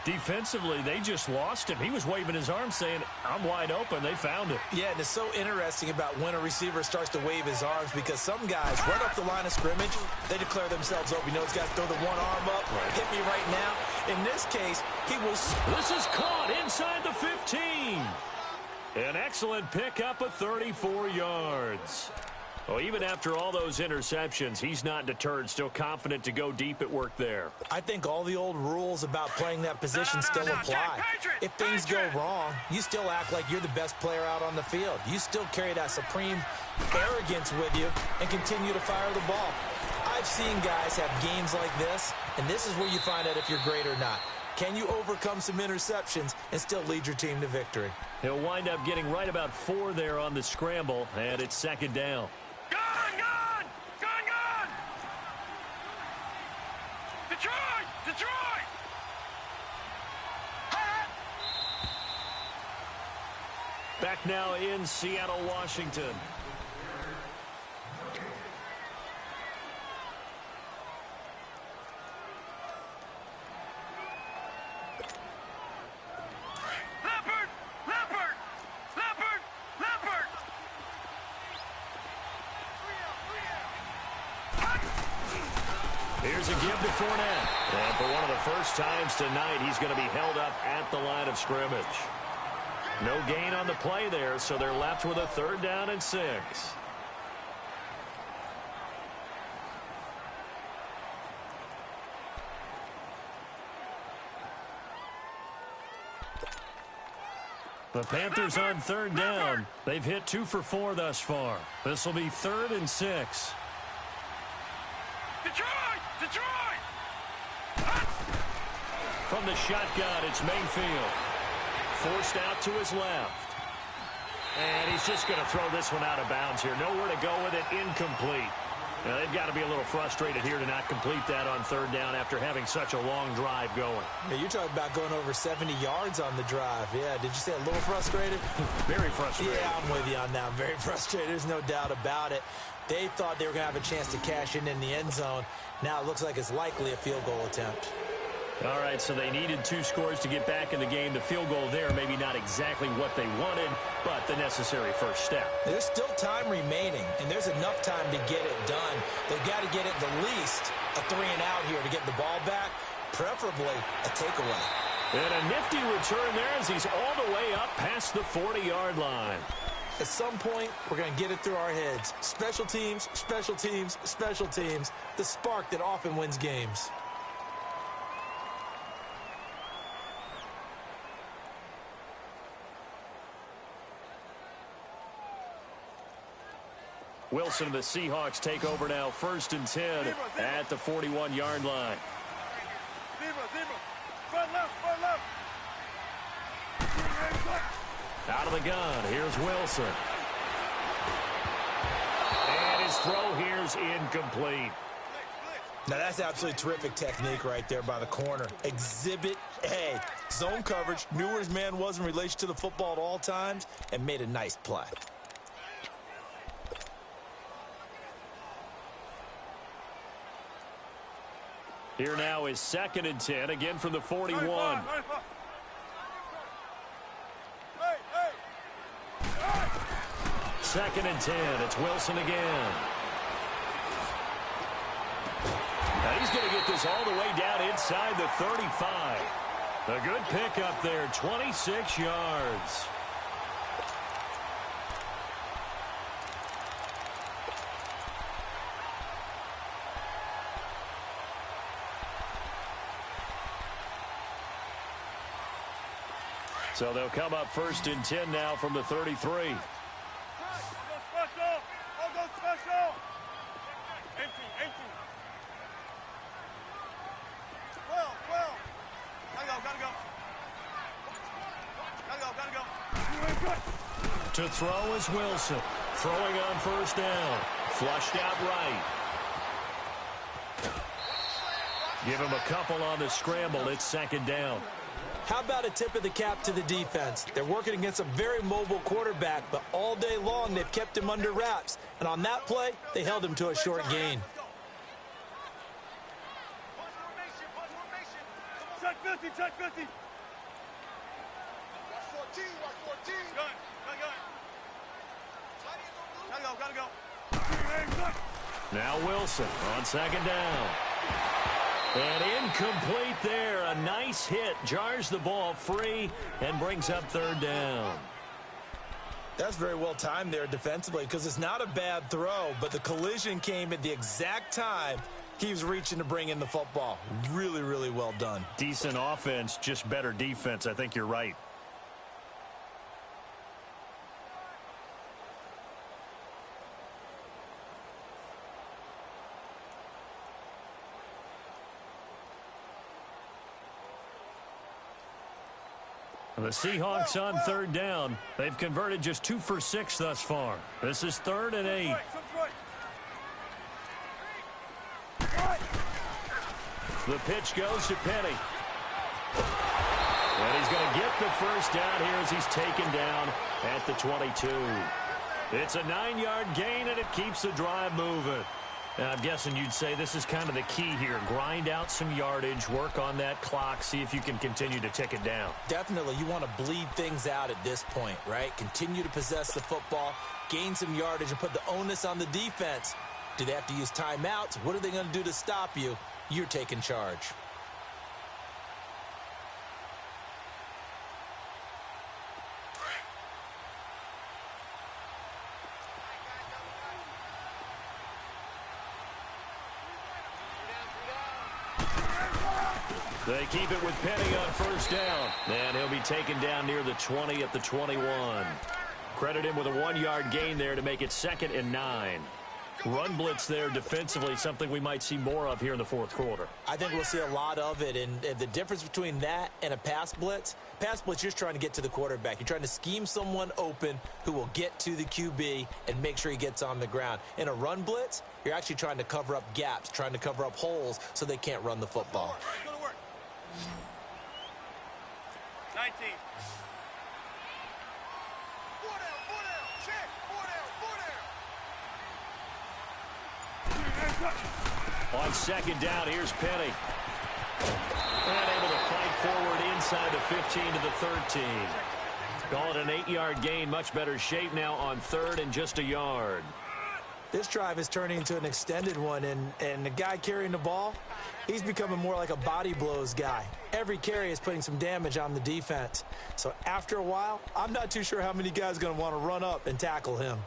Defensively, they just lost him. He was waving his arms saying, I'm wide open. They found him. Yeah, and it's so interesting about when a receiver starts to wave his arms, because some guys, right up the line of scrimmage, they declare themselves open. You know, those guys throw the one arm up, hit me right now. In this case, he was... This is caught inside the 15. An excellent pickup of 34 yards. Well, even after all those interceptions, he's not deterred, still confident to go deep at work there. I think all the old rules about playing that position still apply. If things go wrong, you still act like you're the best player out on the field. You still carry that supreme arrogance with you and continue to fire the ball. I've seen guys have games like this, and this is where you find out if you're great or not. Can you overcome some interceptions and still lead your team to victory? He'll wind up getting right about 4 there on the scramble, and it's 2nd down. Gun! Detroit! Back now in Seattle, Washington. Here's a give to Fournette. And for one of the first times tonight, he's going to be held up at the line of scrimmage. No gain on the play there, so they're left with a 3rd down and 6. The Panthers on 3rd down. They've hit 2 for 4 thus far. This will be 3rd and 6. Detroit! From the shotgun, it's Mayfield. Forced out to his left. And he's just going to throw this one out of bounds here. Nowhere to go with it. Incomplete. Now, they've got to be a little frustrated here to not complete that on 3rd down after having such a long drive going. Yeah, you're talking about going over 70 yards on the drive. Yeah, did you say a little frustrated? Very frustrated. Yeah, I'm with you on that. I'm very frustrated. There's no doubt about it. They thought they were going to have a chance to cash in the end zone. Now it looks like it's likely a field goal attempt. All right, so they needed 2 scores to get back in the game. The field goal there, maybe not exactly what they wanted, but the necessary first step. There's still time remaining, and there's enough time to get it done. They've got to get it the least a 3-and-out here to get the ball back, preferably a takeaway. And a nifty return there as he's all the way up past the 40-yard line. At some point, we're going to get it through our heads. Special teams, special teams, special teams. The spark that often wins games. Wilson and the Seahawks take over now, 1st and 10 at the 41-yard line. Zima. Front left. Out of the gun, here's Wilson. And his His throw here's incomplete. Now, that's absolutely terrific technique right there by the corner. Exhibit A. Zone coverage, knew where his man was in relation to the football at all times, and made a nice play. Here now is 2nd and 10, again from the 41. Second and 10, it's Wilson again. Now he's going to get this all the way down inside the 35. A good pickup there, 26 yards. So they'll come up 1st and 10 now from the 33. To throw is Wilson. Throwing on 1st down. Flushed out right. Give him a couple on the scramble. It's 2nd down. How about a tip of the cap to the defense? They're working against a very mobile quarterback, but all day long they've kept him under wraps. And on that play, they held him to a short gain. Check 50, check 50. Watch 14, watch 14. Gun. Gotta go. Now Wilson on 2nd down. And incomplete there. A nice hit. Jars the ball free and brings up 3rd down. That's very well timed there defensively because it's not a bad throw, but the collision came at the exact time he was reaching to bring in the football. Really, really well done. Decent offense, just better defense. I think you're right. The Seahawks on 3rd down. They've converted just 2 for 6 thus far. This is 3rd and 8. The pitch goes to Penny. And he's going to get the 1st down here as he's taken down at the 22. It's a 9-yard gain, and it keeps the drive moving. And I'm guessing you'd say this is kind of the key here. Grind out some yardage, work on that clock, see if you can continue to tick it down. Definitely, you want to bleed things out at this point, right? Continue to possess the football, gain some yardage, and put the onus on the defense. Do they have to use timeouts? What are they going to do to stop you? You're taking charge. They keep it with Penny on 1st down. And he'll be taken down near the 20 at the 21. Credit him with a 1-yard gain there to make it 2nd and 9. Run blitz there defensively, something we might see more of here in the 4th quarter. I think we'll see a lot of it, and the difference between that and a pass blitz, you're just trying to get to the quarterback. You're trying to scheme someone open who will get to the QB and make sure he gets on the ground. In a run blitz, you're actually trying to cover up gaps, trying to cover up holes so they can't run the football. 19. On 2nd down, here's Penny. And able to fight forward inside the 15 to the 13. Call it an 8-yard gain. Much better shape now on 3rd and just a yard. This drive is turning into an extended one, and the guy carrying the ball, he's becoming more like a body blows guy. Every carry is putting some damage on the defense. So after a while, I'm not too sure how many guys are going to want to run up and tackle him.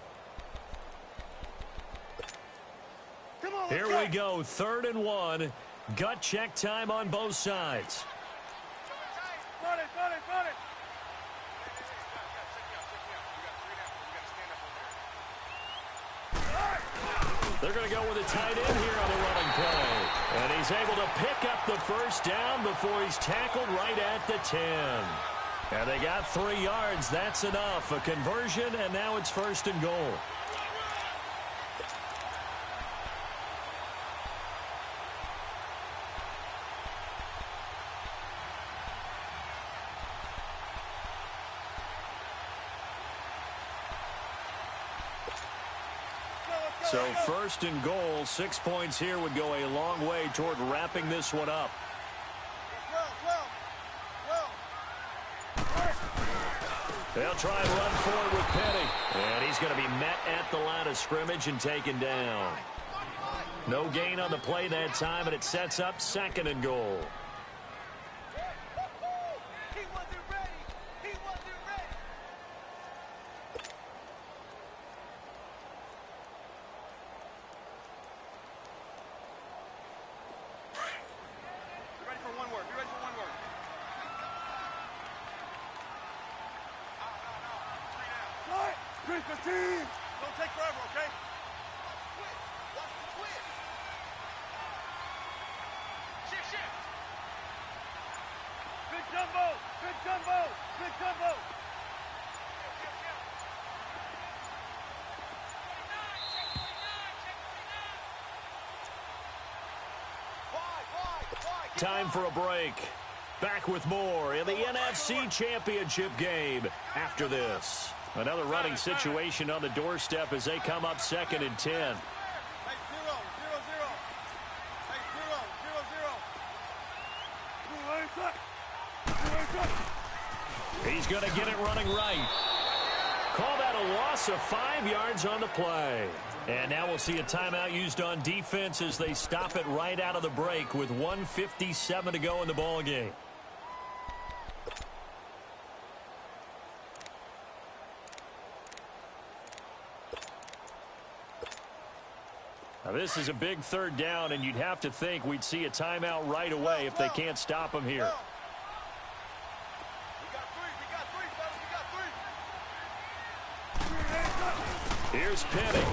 Here we go, 3rd and 1. Gut check time on both sides. They're going to go with a tight end here on the running play. And he's able to pick up the 1st down before he's tackled right at the 10. And they got 3 yards. That's enough. A conversion, and now it's 1st and goal. So first and goal, 6 points here would go a long way toward wrapping this one up. They'll try and run forward with Petty. And he's going to be met at the line of scrimmage and taken down. No gain on the play that time, and it sets up second and goal. Don't take forever, okay? Watch the twist. Shift. Big jumbo. Time for a break. Back with more in the NFC Championship game after this. Another running situation on the doorstep as they come up second and 10. Hey, 0-0-0. Hey, 0-0-0. He's going to get it running right. Call that a loss of 5 yards on the play. And now we'll see a timeout used on defense as they stop it right out of the break with 1:57 to go in the ball game. Now this is a big third down, and you'd have to think we'd see a timeout right away if they can't stop him here. Here's Penny.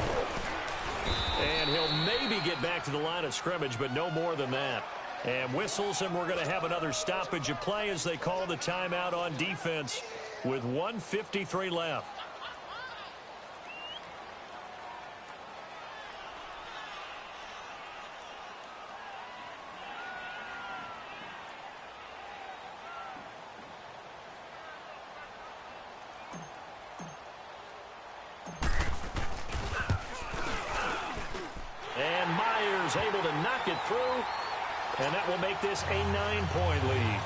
And he'll maybe get back to the line of scrimmage, but no more than that. And whistles, and we're going to have another stoppage of play as they call the timeout on defense with 1:53 left. Able to knock it through, and that will make this a 9-point lead.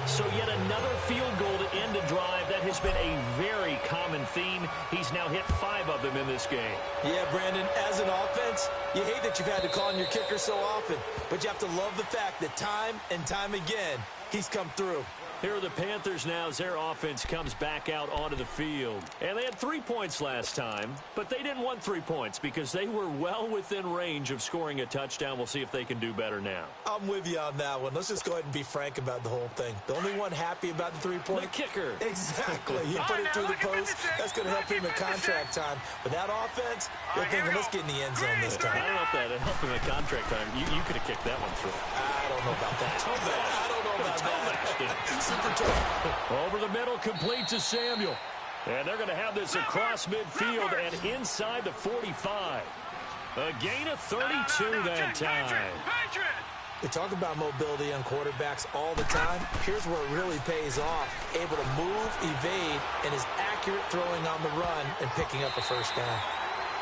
So yet another field goal to end a drive. That has been a very common theme. He's now hit 5 of them in this game. Yeah, Brandon, as an offense, you hate that you've had to call on your kicker so often, but you have to love the fact that time and time again, he's come through. Here are the Panthers now as their offense comes back out onto the field. And they had 3 points last time, but they didn't want 3 points because they were well within range of scoring a touchdown. We'll see if they can do better now. I'm with you on that one. Let's just go ahead and be frank about the whole thing. The only one happy about the 3-point? The kicker. Exactly. He put it through the post. That's going to help him in contract time. But that offense, they're thinking, let's get in the end zone this time. I don't know if that helped him in contract time. You could have kicked that one through. I don't know about that. I don't know about that. Super tough. Over the middle, complete to Samuel. And they're going to have this across midfield and inside the 45. A gain of 32 that time. We talk about mobility on quarterbacks all the time. Here's where it really pays off. Able to move, evade, and is accurate throwing on the run and picking up a first down.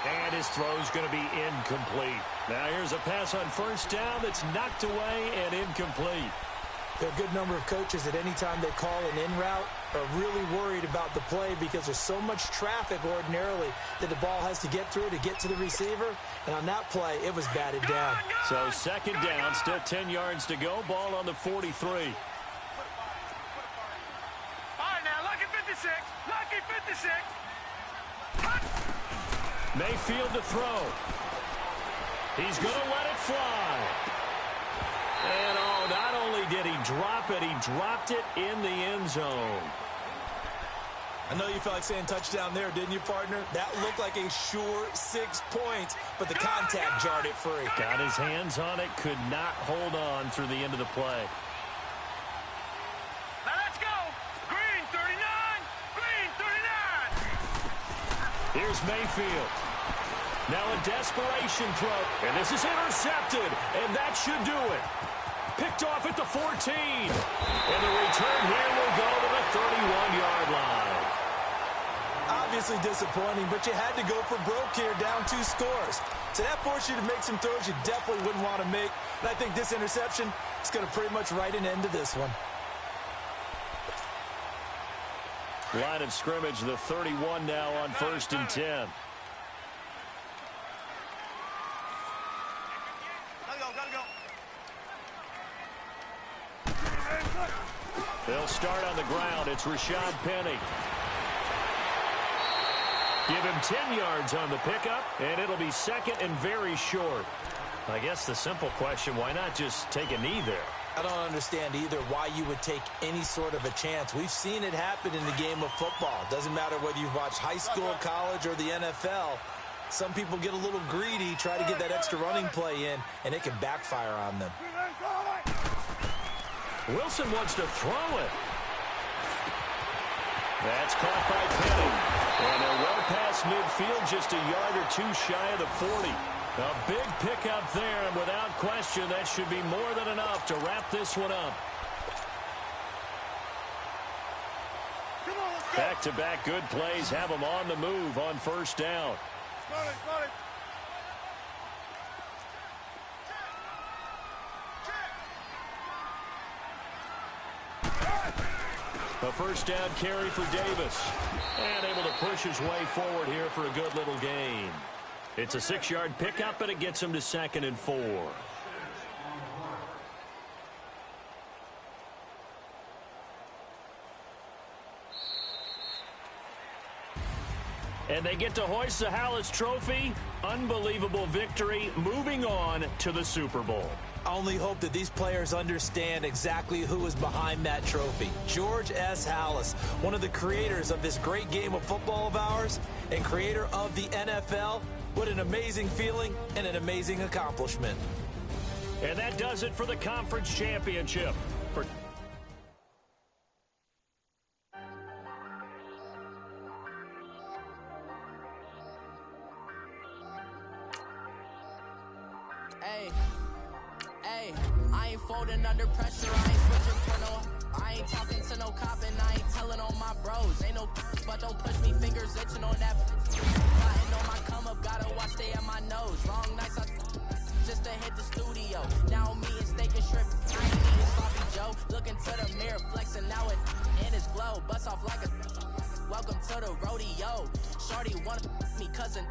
And his throw's going to be incomplete. Now here's a pass on first down that's knocked away and incomplete. There are a good number of coaches that any time they call an in route are really worried about the play because there's so much traffic ordinarily that the ball has to get through to get to the receiver. And on that play, it was batted down. So second down, still 10 yards to go. Ball on the 43. All right, now, lucky 56. Lucky 56. Mayfield to throw. He's going to let it fly. And, oh, not only did he drop it, he dropped it in the end zone. I know you felt like saying touchdown there, didn't you, partner? That looked like a sure 6 points, but the contact jarred it free. Got his hands on it, could not hold on through the end of the play. Now let's go. Green 39. Green 39. Here's Mayfield. Now a desperation throw, and this is intercepted, and that should do it. Picked off at the 14. And the return here will go to the 31-yard line. obviously disappointing, but you had to go for broke here, down 2 scores. So that forced you to make some throws you definitely wouldn't want to make. And I think this interception is going to pretty much write an end to this one. Line of scrimmage, the 31 now on 1st and 10. Gotta go. They'll start on the ground. It's Rashad Penny. Give him 10 yards on the pickup, and it'll be 2nd and very short. I guess the simple question, why not just take a knee there? I don't understand either why you would take any sort of a chance. We've seen it happen in the game of football. Doesn't matter whether you've watched high school, college, or the NFL. Some people get a little greedy, try to get that extra running play in, and it can backfire on them. Wilson wants to throw it. That's caught by Penny. And they're well past midfield, just a yard or 2 shy of the 40. A big pickup there, and without question, that should be more than enough to wrap this one up. Back-to-back good plays have them on the move on 1st down. A 1st down carry for Davis. And able to push his way forward here for a good little gain. It's a 6-yard pickup, and it gets him to 2nd and 4. And they get to hoist the Hallis Trophy. Unbelievable victory, moving on to the Super Bowl. I only hope that these players understand exactly who is behind that trophy. George S. Hallis, one of the creators of this great game of football of ours and creator of the NFL. What an amazing feeling and an amazing accomplishment. And that does it for the conference championship. I ain't folding under pressure, I ain't switching for no. I ain't talking to no cop and I ain't telling on my bros. Ain't no but don't push me, fingers itching on that. Plotting on my come up, gotta watch stay at my nose. Wrong nights, just to hit the studio. Now me and steak and shrimp, I ain't eating sloppy Joe. Looking to the mirror, flexing now it in his glow. Bust off like a welcome to the rodeo. Shorty wanna me cousin.